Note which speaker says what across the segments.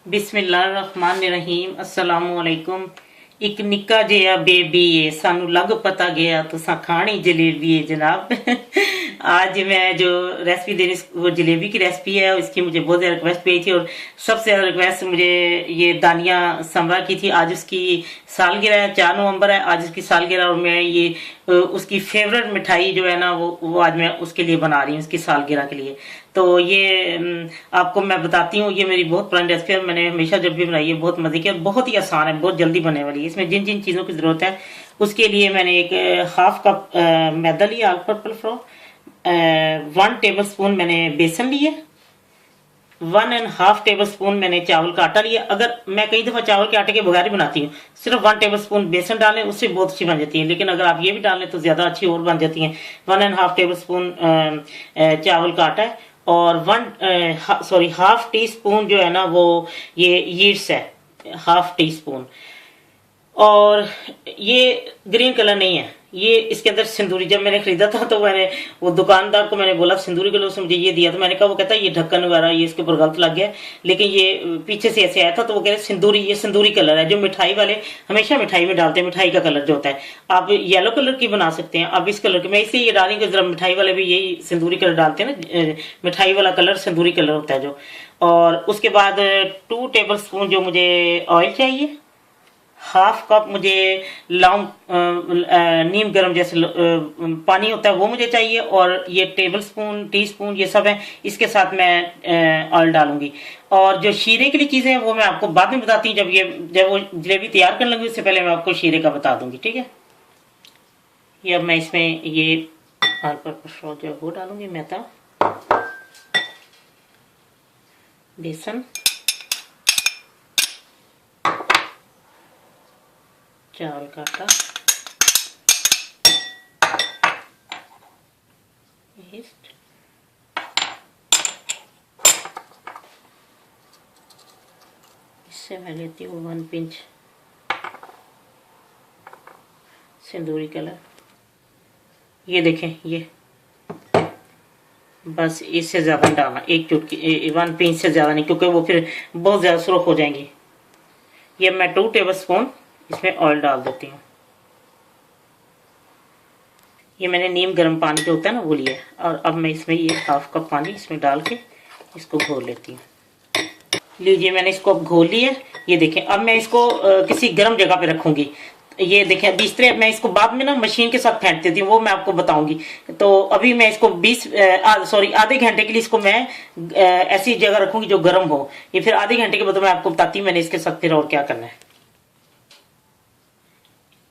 Speaker 1: बिस्मिल्लाहिर्रहमानिर्रहीम अस्सलामु अलैकुम। एक निक्का जिहा बेबी है, सानू लग पता गया तुसा खानी जलेबी है जनाब। आज मैं जो रेसिपी देनी वो जलेबी की रेसिपी है, इसकी मुझे बहुत ज़्यादा रिक्वेस्ट पेई थी और सबसे ज़्यादा रिक्वेस्ट मुझे ये दानिया समरा की थी। आज उसकी सालगिरह है, 4 नवंबर है आज उसकी सालगिरह, और मैं ये उसकी फेवरेट मिठाई जो है ना वो आज मैं उसके लिए बना रही हूँ, उसकी सालगिरह के लिए। तो ये आपको मैं बताती हूँ, ये मेरी बहुत पुरानी रेसिपी है, मैंने हमेशा जब भी बनाई है बहुत मजे की और बहुत ही आसान है, बहुत जल्दी बनने वाली है। इसमें जिन जिन चीज़ों की ज़रूरत है उसके लिए मैंने एक हाफ कप मैदा लिया, all purple floor, 1 table spoon मैंने बेसन लिए, 1.5 टेबल स्पून मैंने चावल का आटा लिया। अगर मैं कई दफ़ा चावल के आटे के बगैर ही बनाती हूँ, सिर्फ 1 टेबल स्पून बेसन डालें उससे बहुत अच्छी बन जाती है, लेकिन अगर आप ये भी डालें तो ज़्यादा अच्छी और बन जाती हैं। 1.5 टेबल स्पून चावल का आटा है और हाफ टी स्पून जो है ना वो ये यीस्ट है, हाफ टी स्पून। और ये ग्रीन कलर नहीं है, ये इसके अंदर सिंदूरी, जब मैंने खरीदा था तो मैंने वो दुकानदार को मैंने बोला सिंदूरी कलर, उसने मुझे ये दिया, तो मैंने कहा, वो कहता है ये ढक्कन वगैरह ये इसके ऊपर गलत लग गया, लेकिन ये पीछे से ऐसे आया था, तो वो कह रहे सिंदूरी, ये सिंदूरी कलर है जो मिठाई वाले हमेशा मिठाई में डालते हैं, मिठाई का कलर जो होता है। आप येलो कलर की बना सकते हैं, आप इस कलर की, मैं इसलिए ये डाली कि जरा मिठाई वाले भी यही सिंदूरी कलर डालते हैं ना, मिठाई वाला कलर सिंदूरी कलर होता है जो। और उसके बाद 2 टेबल स्पून जो मुझे ऑयल चाहिए, हाफ कप मुझे लौंग नीम गर्म जैसे पानी होता है वो मुझे चाहिए, और ये टेबल स्पून टी स्पून ये सब है, इसके साथ मैं ऑयल डालूंगी। और जो शीरे के लिए चीज़ें हैं वो मैं आपको बाद में बताती हूँ, जब वो जलेबी तैयार करने लगी उससे पहले मैं आपको शीरे का बता दूंगी, ठीक है। ये अब मैं इसमें ये ऑल पर्पस फ्लोर जो वो डालूंगी, मैदा, बेसन, चावल का आटा, यीस्ट, इससे मैं लेती हूँ 1 पिंच सिंदूरी कलर। ये देखें, ये बस इससे ज़्यादा नहीं डालना, 1 चुटकी 1 पिंच से ज़्यादा नहीं, क्योंकि वो फिर बहुत ज़्यादा सुर्ख हो जाएंगी। ये मैं 2 टेबल स्पून इसमें ऑयल डाल देती हूँ। ये मैंने नीम गर्म पानी जो होता है ना वो लिया है, और अब मैं इसमें ये हाफ कप पानी इसमें डाल के इसको घोल लेती हूँ। लीजिए, मैंने इसको अब घोल लिया। ये देखें, अब मैं इसको किसी गर्म जगह पे रखूंगी। ये देखें, बिस्तरे मैं इसको बाद में ना मशीन के साथ फेंट देती हूँ, वो मैं आपको बताऊंगी। तो अभी मैं इसको आधे घंटे के लिए इसको मैं ऐसी जगह रखूंगी जो गर्म हो। ये फिर आधे घंटे के बाद मैं आपको बताती हूँ मैंने इसके साथ फिर और क्या करना है।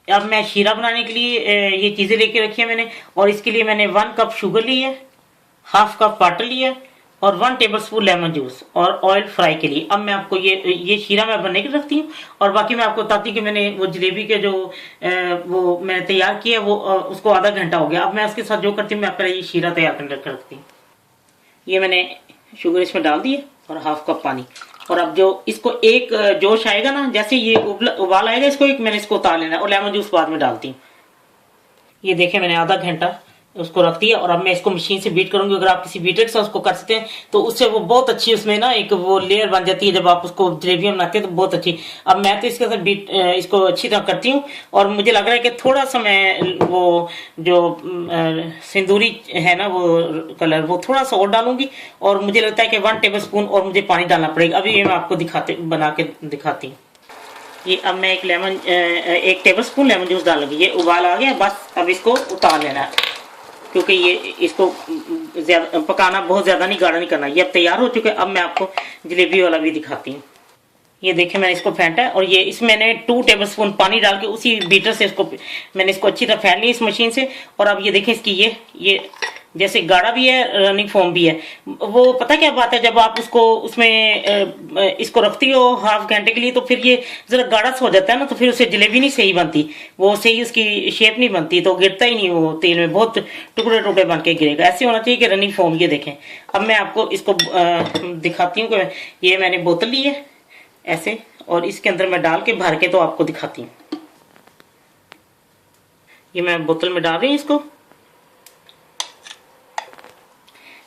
Speaker 1: अब मैं शीरा बनाने के लिए ये चीज़ें लेके रखी है मैंने, और इसके लिए मैंने 1 कप शुगर ली है, हाफ कप वाटर लिया और 1 टेबल स्पून लेमन जूस और ऑयल फ्राई के लिए। अब मैं आपको ये शीरा मैं बनने के रखती हूँ, और बाकी मैं आपको बताती हूँ कि मैंने वो जलेबी के जो वो मैंने तैयार किया वो उसको आधा घंटा हो गया। अब मैं उसके साथ जो करती हूँ, मैं पहले ये शीरा तैयार करके रखती हूँ। ये मैंने शुगर इसमें डाल दी है और हाफ कप पानी, और अब जो इसको एक जोश आएगा ना, जैसे ये उबाल आएगा, इसको एक मैंने इसको उतार लेना है, और लेमन जूस बाद में डालती हूँ। ये देखें, मैंने आधा घंटा उसको रख दिया, और अब मैं इसको मशीन से बीट करूंगी। अगर आप किसी बीटर के साथ उसको कर सकते हैं तो उससे वो बहुत अच्छी उसमें ना एक वो लेयर बन जाती है, जब आप उसको जलेबियां बनाते हैं तो बहुत अच्छी। अब मैं तो इसके साथ बीट इसको अच्छी तरह करती हूँ, और मुझे लग रहा है कि थोड़ा सा मैं वो जो सिंदूरी है ना वो कलर वो थोड़ा सा और डालूंगी, और मुझे लगता है कि 1 टेबल स्पून और मुझे पानी डालना पड़ेगा। अभी ये मैं आपको बना के दिखाती हूँ। ये अब मैं 1 टेबल स्पून लेमन जूस डालूंगी। ये उबाल आ गया, बस अब इसको उतार लेना है, क्योंकि ये इसको ज्यादा पकाना, बहुत ज्यादा नहीं, गाढ़ा नहीं करना। ये अब तैयार हो चुके हैं। अब मैं आपको जलेबी वाला भी दिखाती हूँ। ये देखें, मैंने इसको फेंटा है, और ये इसमें मैंने 2 टेबल स्पून पानी डाल के उसी बीटर से मैंने इसको अच्छी तरह फेंट लिया इस मशीन से। और अब ये देखें, इसकी ये जैसे गाढ़ा भी है, रनिंग फॉर्म भी है। वो पता क्या बात है, जब आप उसको उसमें इसको रखती हो हाफ घंटे के लिए, तो फिर ये जरा गाढ़ा सा हो जाता है ना, तो फिर उससे जलेबी नहीं सही बनती, वो सही उसकी शेप नहीं बनती, तो गिरता ही नहीं, वो तेल में बहुत टुकड़े टुकड़े बन के गिरेगा। ऐसे होना चाहिए कि रनिंग फॉर्म। ये देखें, अब मैं आपको इसको दिखाती हूँ कि ये मैंने बोतल ली है ऐसे, और इसके अंदर मैं डाल के भर के तो आपको दिखाती हूँ। ये मैं बोतल में डाल रही हूँ इसको।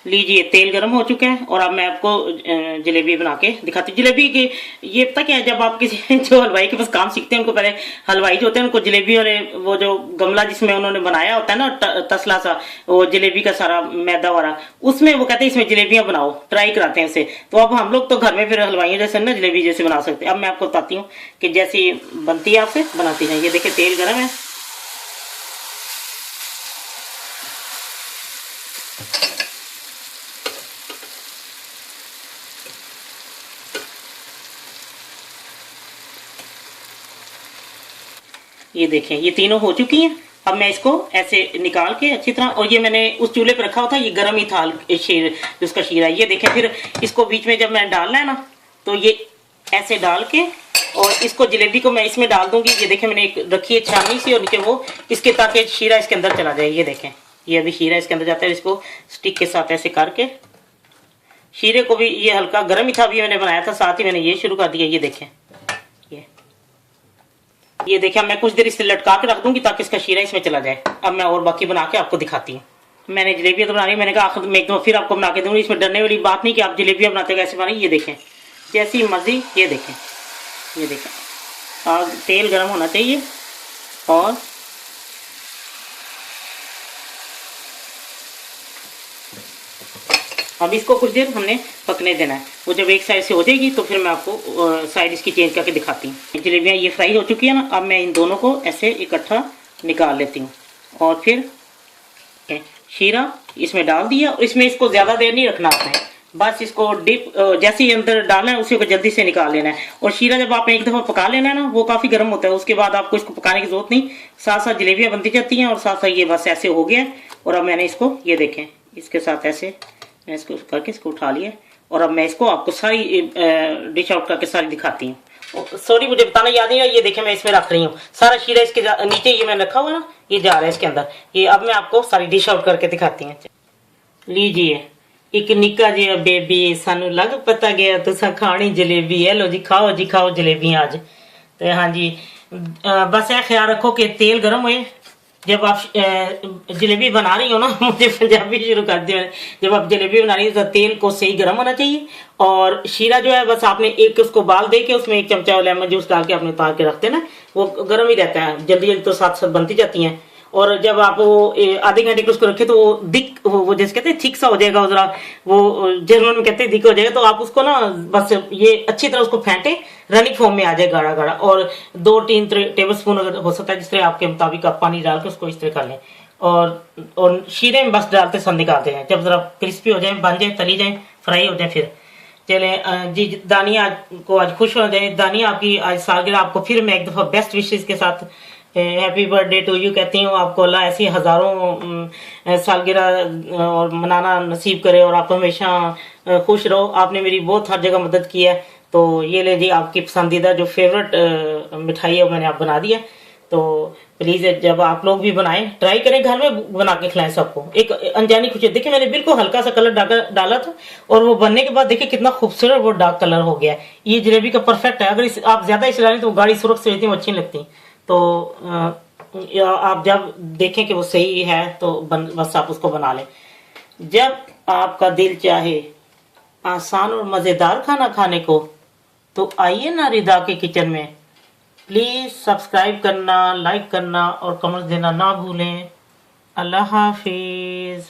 Speaker 1: लीजिए तेल गर्म हो चुका है और अब मैं आपको जलेबी बना के दिखाती हूँ। जलेबी की ये पता क्या है, जब आप किसी जो हलवाई के पास काम सीखते हैं उनको पहले हलवाई जो होते हैं उनको जलेबी वाले वो जो गमला जिसमें उन्होंने बनाया होता है ना तसला सा, वो जलेबी का सारा मैदा वाला, उसमें वो कहते हैं इसमें जलेबियां बनाओ, ट्राई कराते हैं उसे। तो अब हम लोग तो घर में फिर हलवाइयों जैसे ना जलेबी जैसे बना सकते हैं। अब मैं आपको बताती हूँ कि जैसी बनती है आपसे बनाती है। ये देखिए तेल गर्म है, ये देखें ये तीनों हो चुकी हैं। अब मैं इसको ऐसे निकाल के अच्छी तरह, और ये मैंने उस चूल्हे पर रखा हुआ था, ये गर्म ही था शीर, जिसका शीरा है। ये देखें फिर इसको बीच में जब मैं डालना है ना तो ये ऐसे डाल के और इसको जलेबी को मैं इसमें डाल दूंगी। ये देखें मैंने एक रखी है छानी सी और नीचे वो इसके, ताकि शीरा इसके अंदर चला जाए। ये देखें ये अभी शीरा इसके अंदर जाता है। इसको स्टिक के साथ ऐसे करके शीरे को भी, ये हल्का गर्म ही था अभी मैंने बनाया था, साथ ही मैंने ये शुरू कर दिया। ये देखें ये देखिए मैं कुछ देर इसे लटका के रख दूंगी ताकि इसका शीरा इसमें चला जाए। अब मैं और बाकी बना के आपको दिखाती हूँ। मैंने जलेबियां तो बना रही, मैंने कहा आखिर में एक दो फिर आपको बना के दूंगी। इसमें डरने वाली बात नहीं कि आप जलेबियां बनाते कैसे बना। ये देखें जैसी मर्जी, ये देखें और तेल गर्म होना चाहिए और अब इसको कुछ देर हमने पकने देना है। वो जब एक साइड से हो जाएगी तो फिर मैं आपको साइड इसकी चेंज करके दिखाती हूँ। जलेबियाँ ये फ्राई हो चुकी है ना, अब मैं इन दोनों को ऐसे इकट्ठा निकाल लेती हूँ और फिर शीरा इसमें डाल दिया। और इसमें इसको ज़्यादा देर नहीं रखना आपने, बस इसको डिप जैसे ही अंदर डालना है उसी को जल्दी से निकाल लेना है। और शीरा जब आपने एक दफ़ा पका लेना है ना, वो काफ़ी गर्म होता है, उसके बाद आपको इसको पकाने की जरूरत नहीं, साथ साथ जलेबियाँ बनती जाती हैं और साथ साथ ये बस ऐसे हो गया। और अब मैंने इसको ये देखें इसके साथ ऐसे मैं इसको करके इसको उठा लिया और अब मैं इसको आपको सारी डिश आउट करके सारी दिखाती हूँ। सॉरी मुझे बताना याद नहीं है, ये देखें मैं इसमें रख रही हूँ सारा शीरा इसके नीचे, ये मैंने रखा हुआ ना, ये जा रहा है इसके अंदर। ये अब मैं आपको सारी डिश आउट करके दिखाती हूँ। लीजिए एक निक्का जिहा बेबी सानू लग पता गया तुसा खानी जलेबी है, लो जी खाओ जलेबियां आज। तो हाँ जी बस यह ख्याल रखो कि तेल गर्म हुए। जब आप जलेबी बना रही हो ना, मुझे पंजाबी शुरू कर दिया मैंने, जब आप जलेबी बना रही हो तो तेल को सही गर्म होना चाहिए। और शीरा जो है बस आपने एक उसको बाल दे के उसमें एक चमचा लेमन जूस डाल के आपने उतार के रखते ना, वो गर्म ही रहता है, जल्दी जल्दी तो साथ साथ बनती जाती हैं। और जब आप वो आधे घंटे के उसको रखे तो वो दिक वो जैसे कहते हैं थिक सा हो जाएगा, जरा वो जर्मन में कहते हैं दिक हो जाएगा। तो आप उसको ना बस ये अच्छी तरह उसको फेंटे, रनिंग फॉर्म में आ जाए गाढ़ा गाढ़ा। और 2-3 टेबल स्पून अगर हो सकता है जिस तरह आपके मुताबिक आप पानी डाल के उसको इस तरह कर लें। और शीरे में बस डालते सब निकालते हैं, जब जरा क्रिस्पी हो जाए, बन जाए, तली जाए, फ्राई हो जाए। फिर चले जी दानिया को आज खुश हो जाए, दानिया आपकी आज सालगिरह, आपको फिर मैं एक दफ़ा बेस्ट विशेष के साथ हैप्पी बर्थडे टू यू कहती हूँ। आपको अल्लाह ऐसी हज़ारों सालगिरह और मनाना नसीब करे और आप हमेशा खुश रहो। आपने मेरी बहुत हर जगह मदद की है, तो ये ले जी आपकी पसंदीदा जो फेवरेट मिठाई है वो मैंने आप बना दिया। तो प्लीज़ जब आप लोग भी बनाएं, ट्राई करें, घर में बना के खिलाएं सबको, एक अनजानी खुशी। देखिए मैंने बिल्कुल हल्का सा कलर डाला था और वो बनने के बाद देखिए कितना खूबसूरत वो डार्क कलर हो गया। ये जलेबी का परफेक्ट है। अगर आप ज्यादा इसे डालें तो गाढ़ी सुर्ख से वो अच्छी लगती। तो आप जब देखें कि वो सही है तो बस आप उसको बना लें। जब आपका दिल चाहे आसान और मजेदार खाना खाने को, तो आइए ना रिदा के किचन में। प्लीज सब्सक्राइब करना, लाइक करना और कमेंट्स देना ना भूलें। अल्लाह हाफिज।